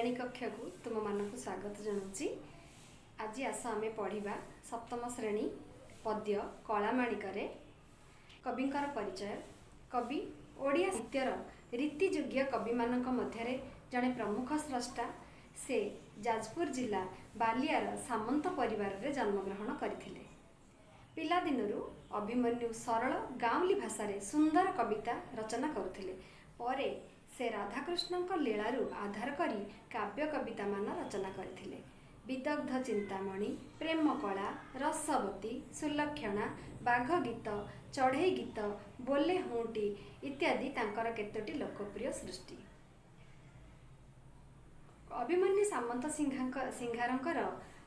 श्रेणी कक्ष को तुम मानक स्वागत जनाऊँगी। आज आस आम पढ़ा सप्तम श्रेणी पद्य कलामाणिकरे कविंकर परिचय। कवि ओडिया साहित्यर रीतियोग्य कवि मानक मध्यरे जड़े प्रमुख स्रष्टा। से जाजपुर जिला बालियार सामंत परिवार रे जन्मग्रहण करथिले। पिला दिनरु अभिमन्यु सरल गाँवली भाषा सुंदर कविता रचना करुथिले। परे से राधाकृष्ण लीलारू आधार करी काव्य कविता मान रचना करथिले। विदग्ध चिंतामणि, प्रेम कला, रसवती, सुलक्षणा, बाघ गीत, चढ़ई गीत, बोले हुंटी इत्यादि तांकर केतोटी लोकप्रिय सृष्टि। अभिमन्यु सामंत सिंहारंकर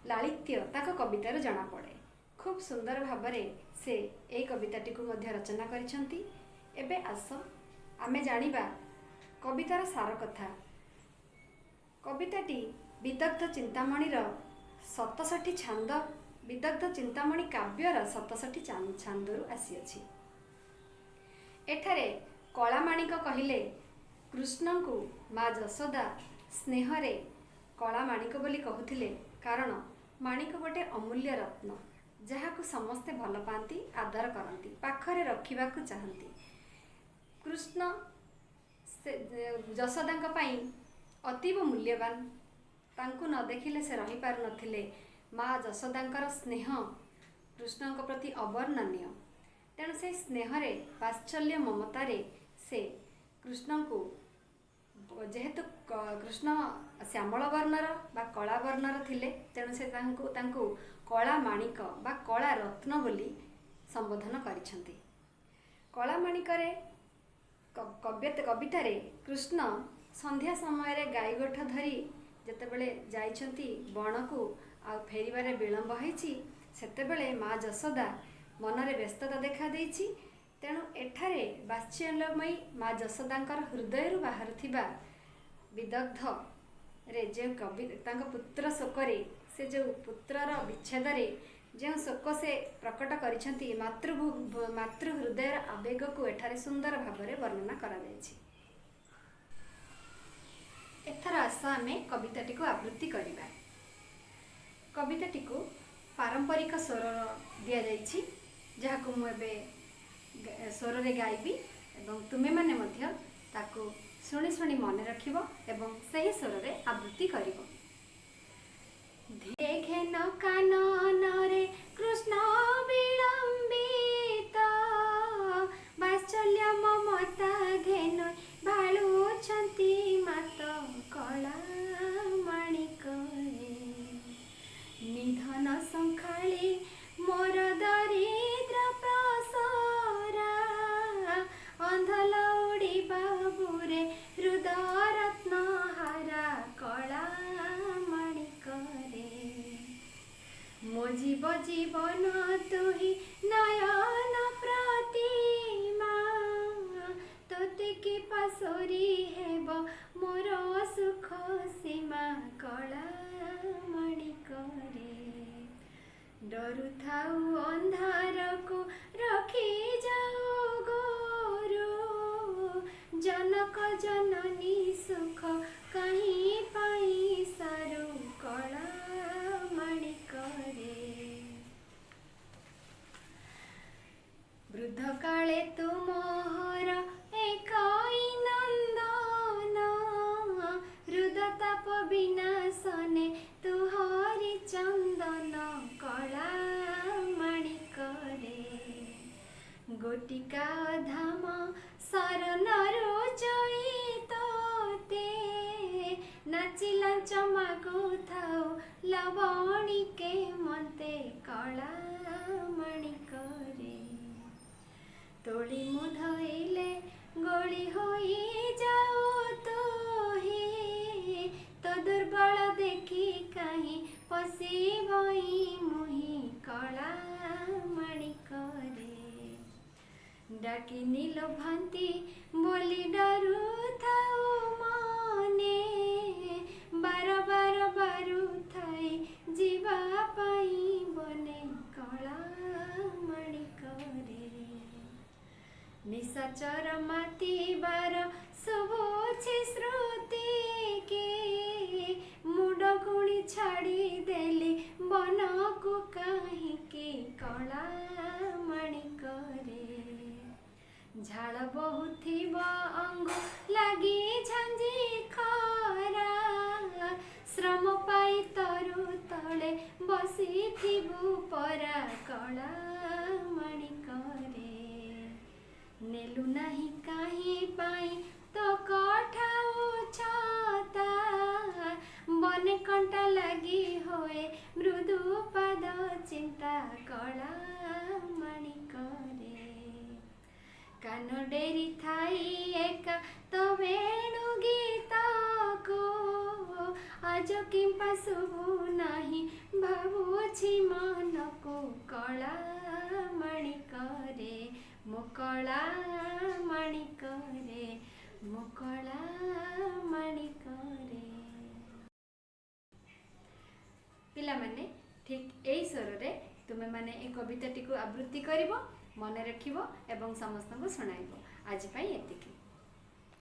लालित्य ताक कवितार जना पड़े। खूब सुंदर भावरे से ए कविताटी को मध्य रचना करिसंती। एबे आस आमे जानिबा कवितार सार कथा। कविताटी विदग्ध चिंतामणिर 67 छांद, विदग्ध चिंतामणि काव्यर 67 छांदरू आसीअछि। एठारे कलामाणिक कहिले कृष्ण को माँ जशोदा स्नेहरे कलामाणिक बोली कहूथिले, कारण माणिक गोटे अमूल्य रत्न जहाकू समस्ते भल पाती, आदर करती, पाखरे रखिबाकू चाहती। कृष्ण जशोदा पाई अतीव मूल्यवान, तांकू न देखिले से रही पार नथिले। माँ जशोदांकर स्नेह कृष्ण प्रति अवर्णनीय। तेणु से स्नेहरे वात्सल्य ममतारे से कृष्ण को जेहेतु कृष्ण श्यामल वर्णर बा कला वर्णर थिले, तेणु से तांकू कला माणिक बा कला रत्न बोली संबोधन करिसंती। कला माणिकरे कवितारे कृष्ण संध्या समय गाई गोठ धरी जेतेबेले जाइछंती बण को आ फेरिबारे विलंब होईछि, सेतेबेले माँ जशोदा मनरे व्यस्तता देखा देइछि। तेणु एठारे वात्सल्यमयी माँ जशोदांकर हृदय बाहरुथिबा विदग्ध रे जे कवि तांको पुत्र शोकरे से जो पुत्रर विच्छेदरे जो शोक से प्रकट करिसंती, मातृ हृदय आवेग को एठारे सुंदर भावरे वर्णना करा जायछि। एथर आस आमे कविताटी को आवृत्ति करिबा। कविताटी को पारंपरिक स्वर दिया जायछि, जहाकू मु एबे स्वर रे गाइबी एवं तुमे माने मध्य ताकू शुणी शुणी मन रखिबो एवं सही स्वर रे आवृत्ति करिबो। देखे न कानन रे कृष्ण विलंबित, वात्सल्य ममता घेन भालुछंती मात कला माणिक रे। निधन संखाली मोर दरिद्र प्रसरा, अंधल उड़ी बाबुरे हृदय रत्न हारा कला माणिक रे। मो जीव जीवन तुही नयन प्रतिमा, तोते की पासोरी हेब मोर सुख सीमा कला माणिक रे। डरु थाऊ अंधार को रखी जाओ गोरु, जनक जननी सुख कहीं पाई सारू कला माणिक रे। वृद्ध काले तुमोहर एकाई नंदन, हृदताप विनाशने तुहरी चंदन कला माणिक रे। गोटिका धाम शरणरु जईते, नाचिला चमाकु थाऊ लवणिके मते कला माणिक रे। तोड़ी मुधइले गोली होई जाओ तोही, तो दुर्बल देखी कहीं पशिबई मुही कला माणिक रे। डाकी नील भांति बोली डरू थाऊ मने, बार बार बारू थाई जीवा पाई बने कला माणिक रे। निशाचर माती बार शुभुछि श्रुति के, କଳା ମାଣିକରେ ଝାଳ ବହୁଥିବ ଅଙ୍ଗୁ ଲାଗି ଝାଞ୍ଜି ଖରା ଶ୍ରମ ପାଇ ତରୁ ତଳେ ବସିଥିବୁ ପରା କଳା ମାଣିକରେ ନେଲୁ ନାହିଁ କାହିଁ ପାଇଁ ତ କଠାଉ ଛତା ବନେ କଣ୍ଟା ଲାଗି ହୋଏ ମୃଦୁ ପାଦ ଚିନ୍ତା କଳା ମାଣିକରେ କାନ ଡେରି ଥାଇ ଏକା ତ ବେଣୁ ଗୀତକୁ ଆଜ କିମ୍ପା ଶୁଭୁ ନାହିଁ ଭାବୁଛି ମନକୁ କଳା ମାଣିକରେ ମୋ କଳା ମାଣିକରେ ମୋ କଳା ମାଣିକରେ। ପିଲାମାନେ ଠିକ୍ ଏଇ ସ୍ୱରରେ ତୁମେମାନେ ଏ କବିତାଟିକୁ ଆବୃତ୍ତି କରିବ, ମନେ ରଖିବ ଏବଂ ସମସ୍ତଙ୍କୁ ଶୁଣାଇବ। ଆଜି ପାଇଁ ଏତିକି।